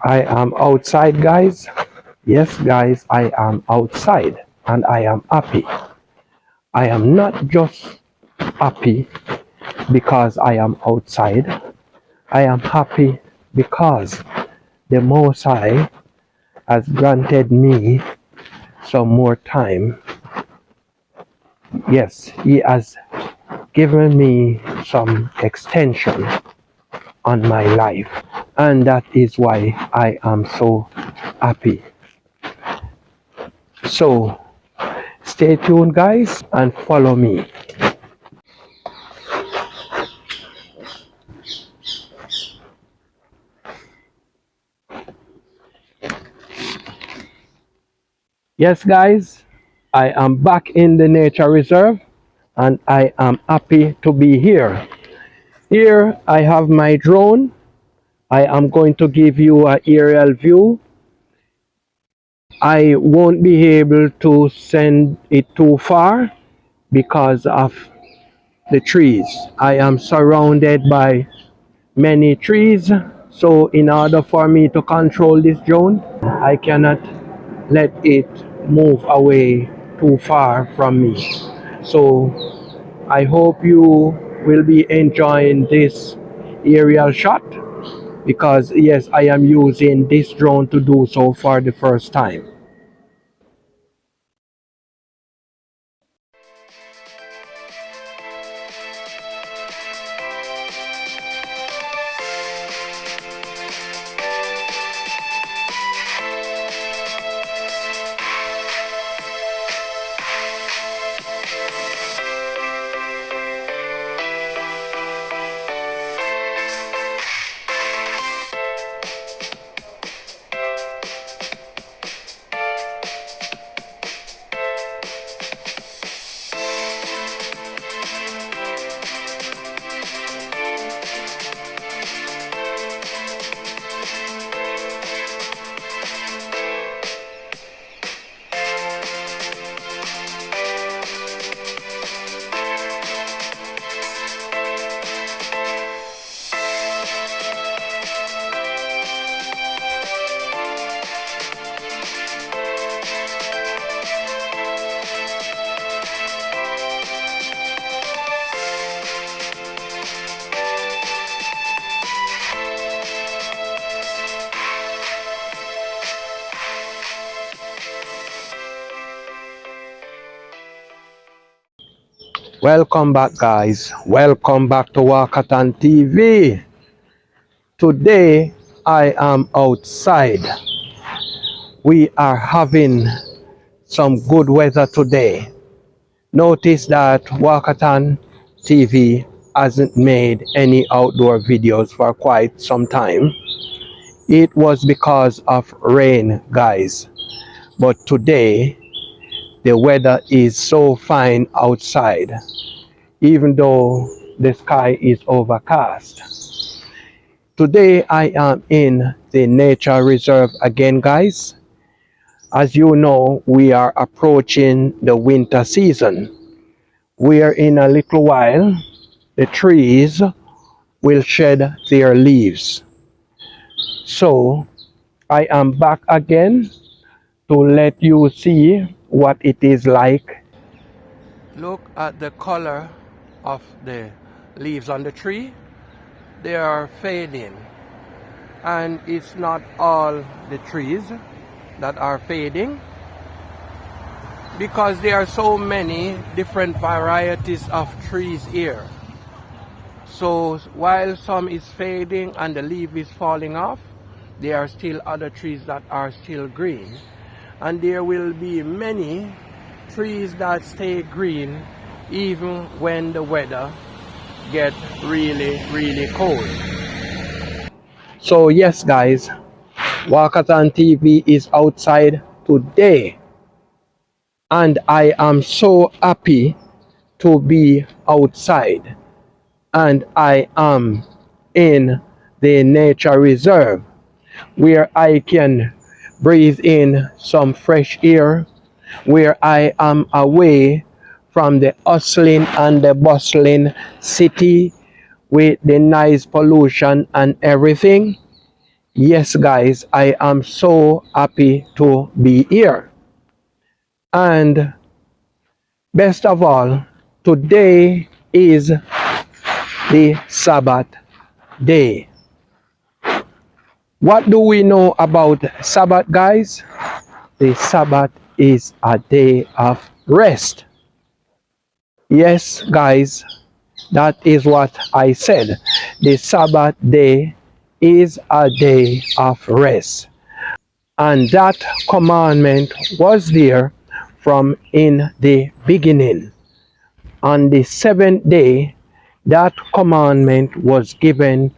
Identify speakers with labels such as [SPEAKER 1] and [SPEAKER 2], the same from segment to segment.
[SPEAKER 1] I am outside, guys. Yes, guys, I am outside and I am happy. I am not just happy because I am outside. I am happy because the Most High has granted me some more time. Yes, He has given me some extension on my life, and that is why I am so happy. So stay tuned, guys, and follow me. Yes, guys, I am back in the nature reserve and I am happy to be here. Here I have my drone. I am going to give you an aerial view. I won't be able to send it too far because of the trees. I am surrounded by many trees, so in order for me to control this drone, I cannot let it move away too far from me. So I hope you will be enjoying this aerial shot because yes, I am using this drone to do so for the first time. Welcome back, guys. Welcome back to Walkathon TV. Today I am outside. We are having some good weather today. Notice that Walkathon TV hasn't made any outdoor videos for quite some time. It was because of rain, guys. But today the weather is so fine outside, even though the sky is overcast. Today I am in the nature reserve again, guys. As you know, we are approaching the winter season, where in a little while the trees will shed their leaves. So I am back again to let you see what it is like. Look at the color of the leaves on the tree. They are fading, and it's not all the trees that are fading, because there are so many different varieties of trees here. So while some is fading and the leaf is falling off, there are still other trees that are still green, and there will be many trees that stay green even when the weather gets really cold. So yes, guys, Walkathon TV is outside today, and I am so happy to be outside, and I am in the nature reserve where I can breathe in some fresh air where I am away from the hustling and the bustling city with the noise pollution and everything. Yes, guys, I am so happy to be here. And best of all, today is the Sabbath day. What do we know about Sabbath, guys? The Sabbath is a day of rest. Yes, guys, that is what I said. The Sabbath day is a day of rest. And that commandment was there from in the beginning. On the seventh day, that commandment was given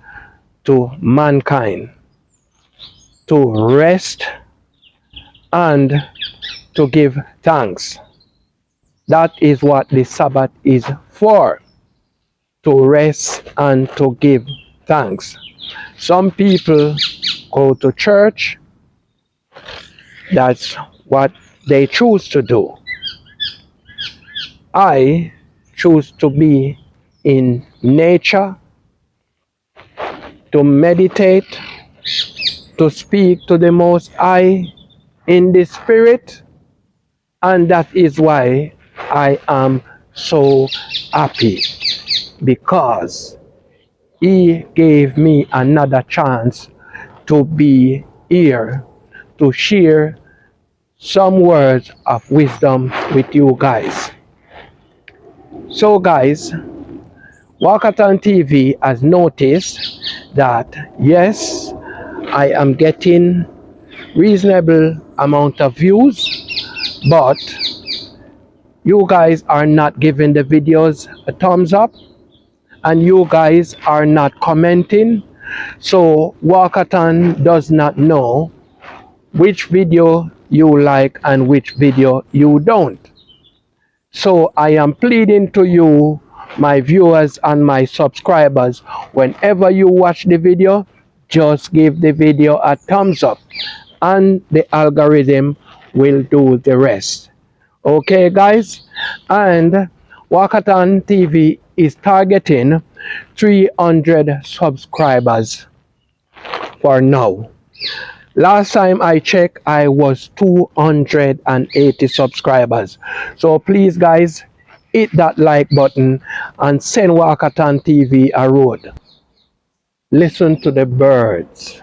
[SPEAKER 1] to mankind to rest and to give thanks. That is what the Sabbath is for, to rest and to give thanks. Some people go to church, that's what they choose to do. I choose to be in nature, to meditate, to speak to the Most High in the Spirit, and that is why I am so happy, because He gave me another chance to be here to share some words of wisdom with you guys. So guys, Walkathon TV has noticed that yes, I am getting reasonable amount of views, but you guys are not giving the videos a thumbs up, and you guys are not commenting. So Walkathon does not know which video you like and which video you don't. So I am pleading to you, my viewers and my subscribers, whenever you watch the video, just give the video a thumbs up and the algorithm will do the rest. Okay, guys? And Walkathon TV is targeting 300 subscribers for now. Last time I checked, I was 280 subscribers. So please, guys, hit that like button and send Walkathon TV a road. Listen to the birds.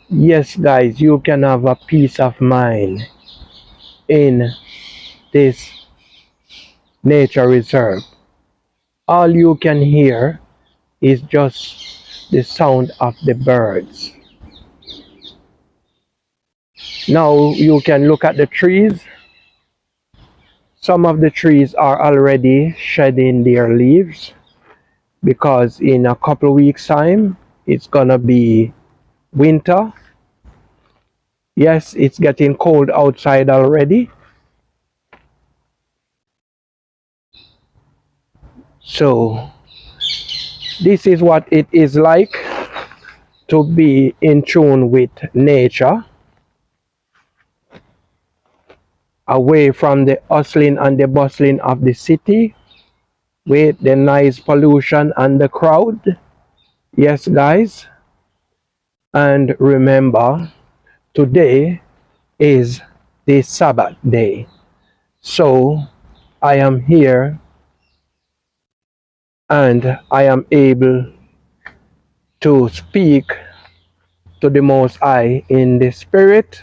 [SPEAKER 1] Yes, guys, you can have a peace of mind in this nature reserve. All you can hear is just the sound of the birds. Now you can look at the trees. Some of the trees are already shedding their leaves because in a couple of weeks time it's gonna be winter. Yes, it's getting cold outside already. So this is what it is like to be in tune with nature, away from the hustling and the bustling of the city with the noise pollution and the crowd. Yes, guys. And remember, today is the Sabbath day. So I am here and I am able to speak to the Most High in the Spirit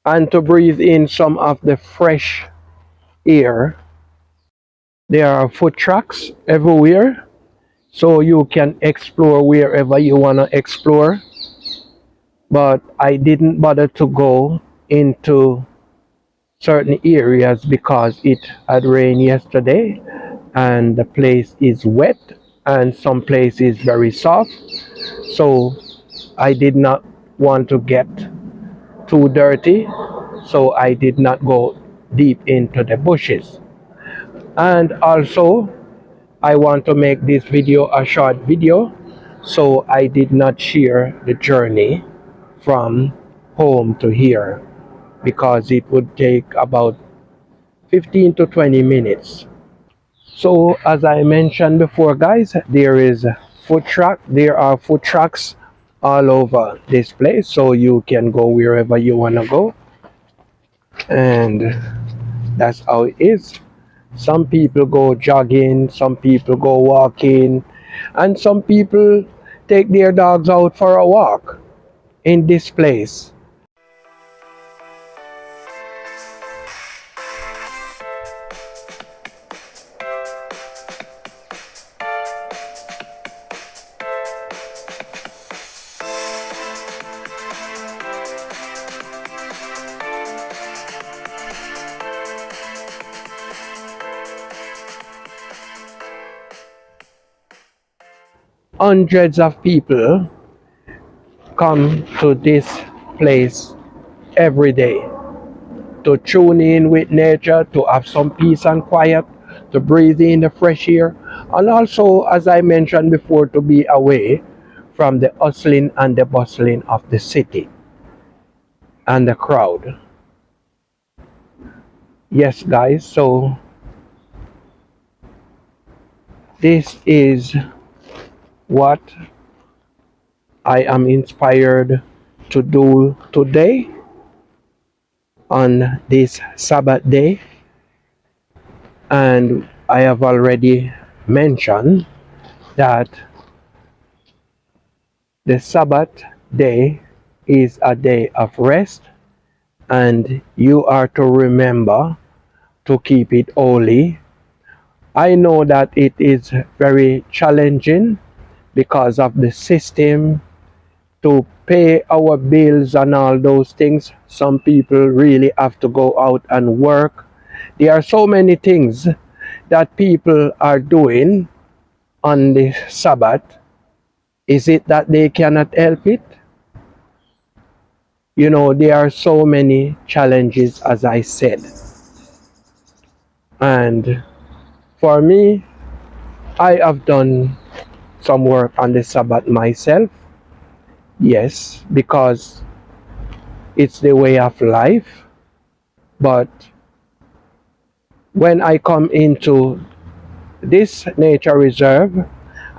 [SPEAKER 1] and to breathe in some of the fresh air. There are food trucks everywhere, so you can explore wherever you want to explore. But I didn't bother to go into certain areas because it had rained yesterday and the place is wet and some place is very soft. So I did not want to get too dirty, so I did not go deep into the bushes. And also I want to make this video a short video, so I did not share the journey from home to here, because it would take about 15 to 20 minutes. So as I mentioned before, guys, there are food trucks all over this place, so you can go wherever you want to go, and that's how it is. Some people go jogging, some people go walking, and some people take their dogs out for a walk in this place. Hundreds of people come to this place every day to tune in with nature, to have some peace and quiet, to breathe in the fresh air, and also, as I mentioned before, to be away from the hustling and the bustling of the city and the crowd. Yes, guys, so this is what I am inspired to do today on this Sabbath day. And I have already mentioned that the Sabbath day is a day of rest, and you are to remember to keep it holy. I know that it is very challenging because of the system to pay our bills and all those things. Some people really have to go out and work. There are so many things that people are doing on the Sabbath. Is it that they cannot help it? You know, there are so many challenges, as I said. And for me, I have done some work on the Sabbath myself. Yes, because it's the way of life. But when I come into this nature reserve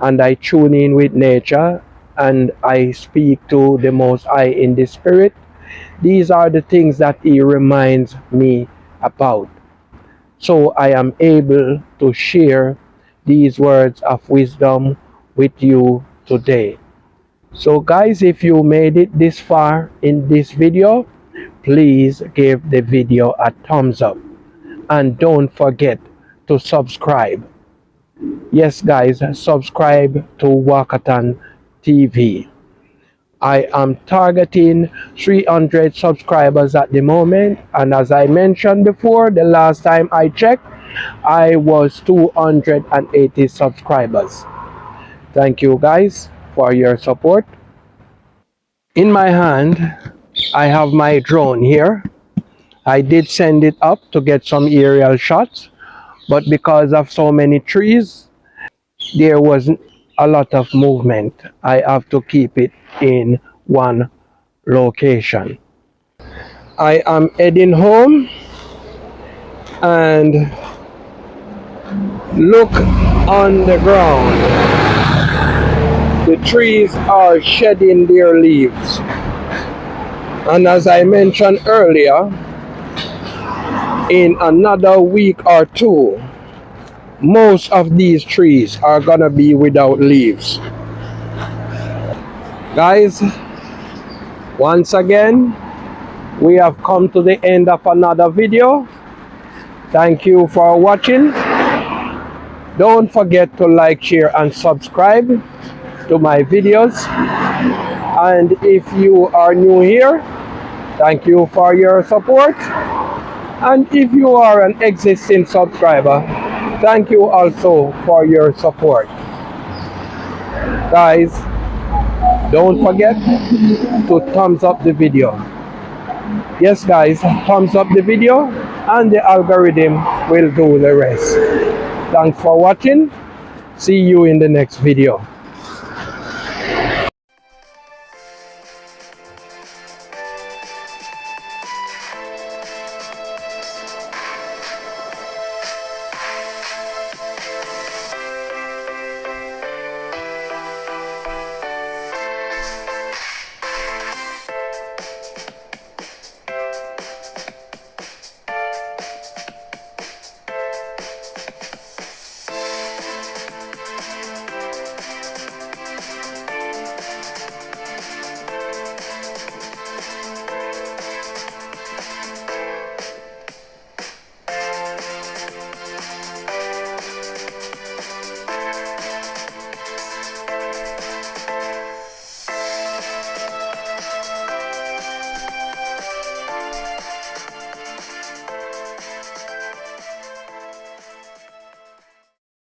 [SPEAKER 1] and I tune in with nature and I speak to the Most High in the Spirit, these are the things that He reminds me about. So I am able to share these words of wisdom with you today. So guys, if you made it this far in this video, please give the video a thumbs up and don't forget to subscribe. Yes guys, subscribe to Wakatan TV. I am targeting 300 subscribers at the moment, and as I mentioned before, the last time I checked, I was 280 subscribers. Thank you guys for your support. In my hand, I have my drone here. I did send it up to get some aerial shots, but because of so many trees, there wasn't a lot of movement. I have to keep it in one location. I am heading home, and look on the ground. The trees are shedding their leaves. And as I mentioned earlier, in another week or two, most of these trees are gonna be without leaves. Guys, once again, we have come to the end of another video. Thank you for watching. Don't forget to like, share, and subscribe to my videos. And if you are new here, thank you for your support. And if you are an existing subscriber, thank you also for your support. Guys, don't forget to thumbs up the video. Yes guys, thumbs up the video and the algorithm will do the rest. Thanks for watching. See you in the next video.